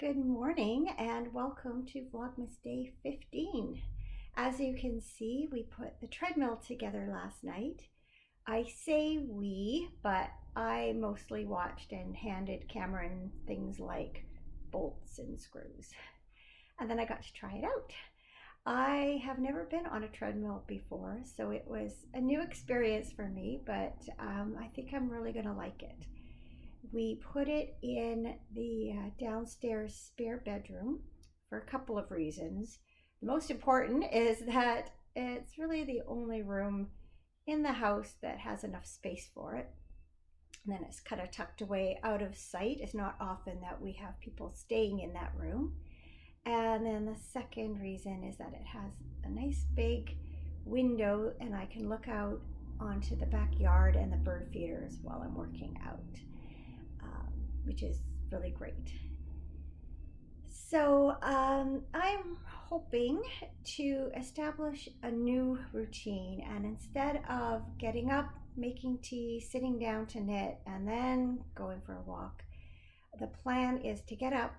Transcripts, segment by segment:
Good morning and welcome to Vlogmas Day 15. As you can see, we put the treadmill together last night. I say we, but I mostly watched and handed Cameron things like bolts and screws. And then I got to try it out. I have never been on a treadmill before, so it was a new experience for me, but I think I'm really going to like it. We put it in the downstairs spare bedroom for a couple of reasons. The most important is that it's really the only room in the house that has enough space for it. And then it's kind of tucked away out of sight. It's not often that we have people staying in that room. And then the second reason is that it has a nice big window and I can look out onto the backyard and the bird feeders while I'm working out. Which is really great. So I'm hoping to establish a new routine, and instead of getting up, making tea, sitting down to knit, and then going for a walk, the plan is to get up,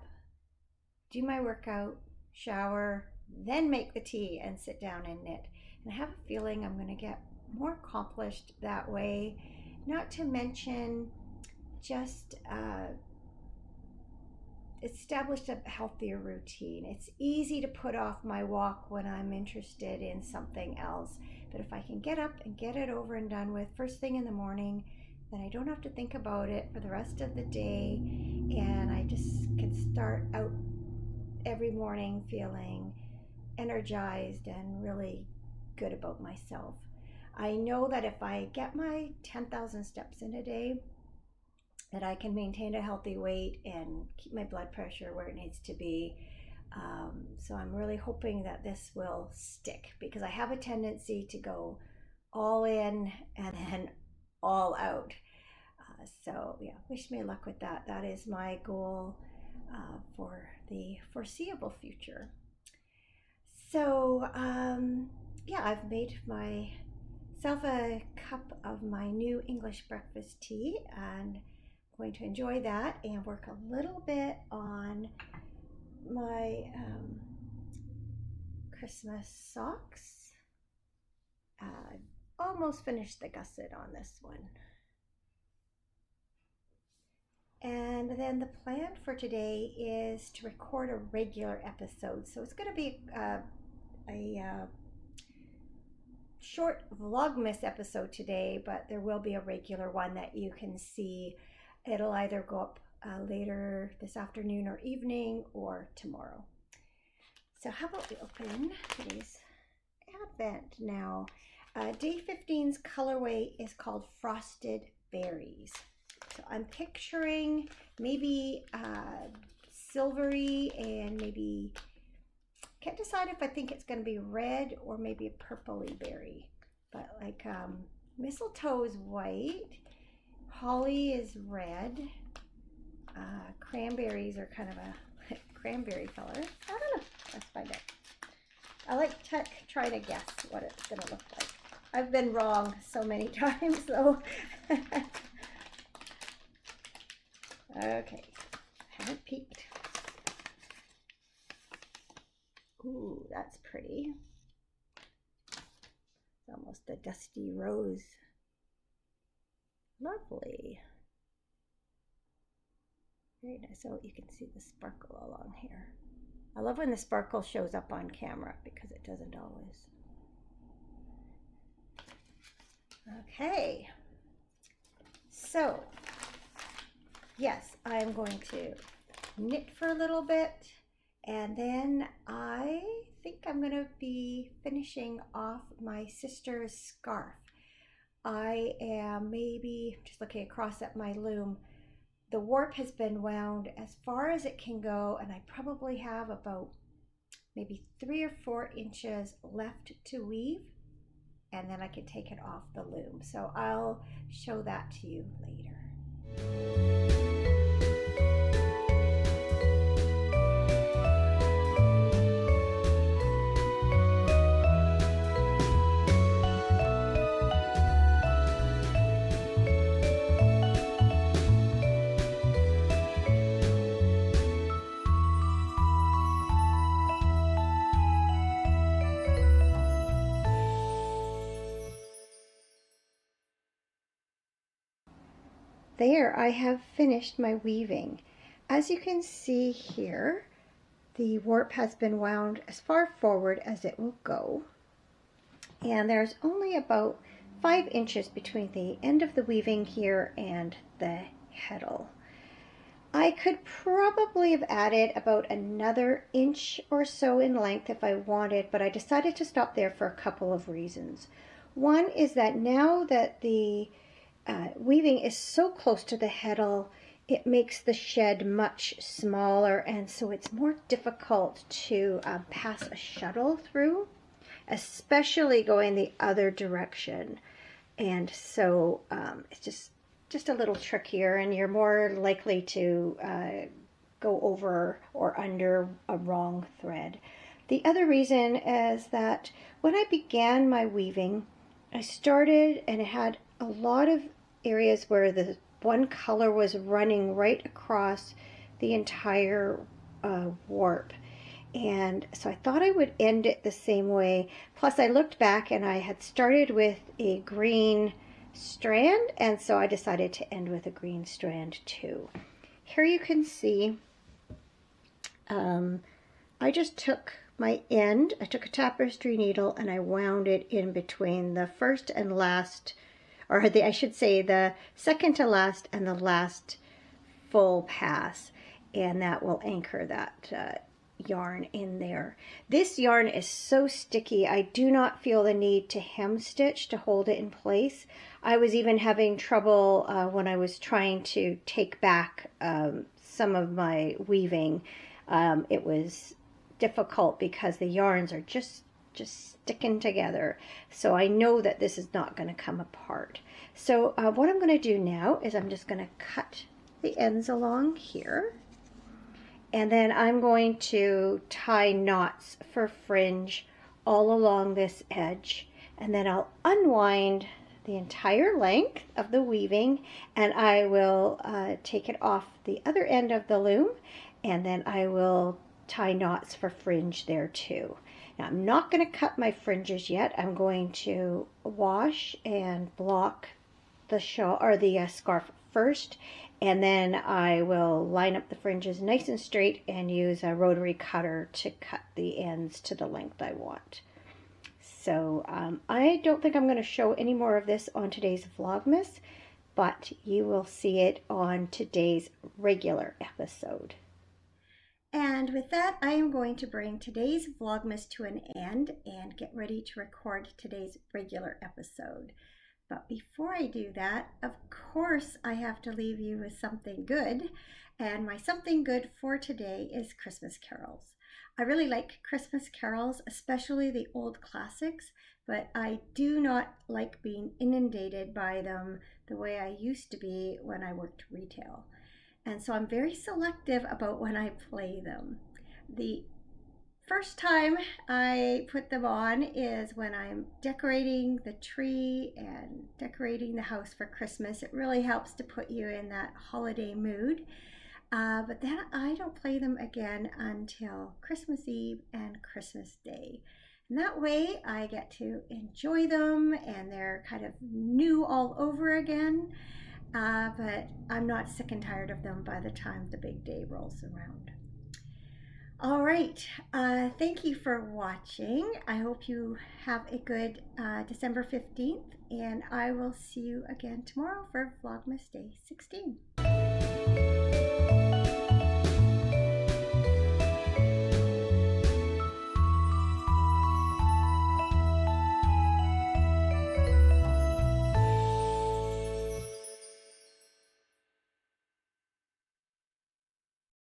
do my workout, shower, then make the tea and sit down and knit. And I have a feeling I'm going to get more accomplished that way, not to mention just established a healthier routine. It's easy to put off my walk when I'm interested in something else, but if I can get up and get it over and done with first thing in the morning, then I don't have to think about it for the rest of the day, and I just can start out every morning feeling energized and really good about myself. I know that if I get my 10,000 steps in a day, that I can maintain a healthy weight and keep my blood pressure where it needs to be. So I'm really hoping that this will stick, because I have a tendency to go all in and then all out. So yeah, wish me luck with that. That is my goal for the foreseeable future. So yeah, I've made myself a cup of my new English breakfast tea, and going to enjoy that and work a little bit on my Christmas socks. Almost finished the gusset on this one. And then the plan for today is to record a regular episode. So it's going to be a short Vlogmas episode today, but there will be a regular one that you can see. It'll either go up later this afternoon or evening or tomorrow. So how about we open today's Advent now. Day 15's colorway is called Frosted Berries. So I'm picturing maybe silvery and maybe, can't decide if I think it's going to be red or maybe a purpley berry. But like mistletoe is white. Holly is red. Cranberries are kind of a cranberry color. I don't know. Let's find out. I like try to guess what it's going to look like. I've been wrong so many times, though. Okay. Haven't peeked. Ooh, that's pretty. It's almost a dusty rose. Lovely. Very nice. So you can see the sparkle along here. I love when the sparkle shows up on camera because it doesn't always. Okay. So, yes, I'm going to knit for a little bit, and then I think I'm going to be finishing off my sister's scarf. I am maybe just looking across at my loom. The warp has been wound as far as it can go, and I probably have about maybe 3 or 4 inches left to weave, and then I can take it off the loom. So I'll show that to you later. there I have finished my weaving. As you can see here, the warp has been wound as far forward as it will go. And there's only about 5 inches between the end of the weaving here and the heddle. I could probably have added about another inch or so in length if I wanted, but I decided to stop there for a couple of reasons. One is that now that the weaving is so close to the heddle, it makes the shed much smaller, and so it's more difficult to pass a shuttle through, especially going the other direction. And so it's just a little trickier, and you're more likely to go over or under a wrong thread. The other reason is that when I began my weaving, I started and it had a lot of areas where the one color was running right across the entire warp. And so I thought I would end it the same way. Plus I looked back and I had started with a green strand, and so I decided to end with a green strand too. Here you can see I just took my end, I took a tapestry needle and I wound it in between the first and last, or I should say the second to last and the last full pass, and that will anchor that yarn in there. This yarn is so sticky, I do not feel the need to hem stitch to hold it in place. I was even having trouble when I was trying to take back some of my weaving. It was difficult because the yarns are just sticking together. So I know that this is not going to come apart. So what I'm going to do now is I'm just going to cut the ends along here. And then I'm going to tie knots for fringe all along this edge. And then I'll unwind the entire length of the weaving, and I will take it off the other end of the loom, and then I will tie knots for fringe there too. Now I'm not going to cut my fringes yet. I'm going to wash and block the shawl or the scarf first, and then I will line up the fringes nice and straight and use a rotary cutter to cut the ends to the length I want. So I don't think I'm going to show any more of this on today's Vlogmas, but you will see it on today's regular episode. And with that, I am going to bring today's Vlogmas to an end and get ready to record today's regular episode. But before I do that, of course, I have to leave you with something good. And my something good for today is Christmas carols. I really like Christmas carols, especially the old classics, but I do not like being inundated by them the way I used to be when I worked retail. And so I'm very selective about when I play them. The first time I put them on is when I'm decorating the tree and decorating the house for Christmas. It really helps to put you in that holiday mood. But then I don't play them again until Christmas Eve and Christmas Day. And that way I get to enjoy them and they're kind of new all over again. But I'm not sick and tired of them by the time the big day rolls around. All right, thank you for watching. I hope you have a good December 15th, and I will see you again tomorrow for Vlogmas Day 16.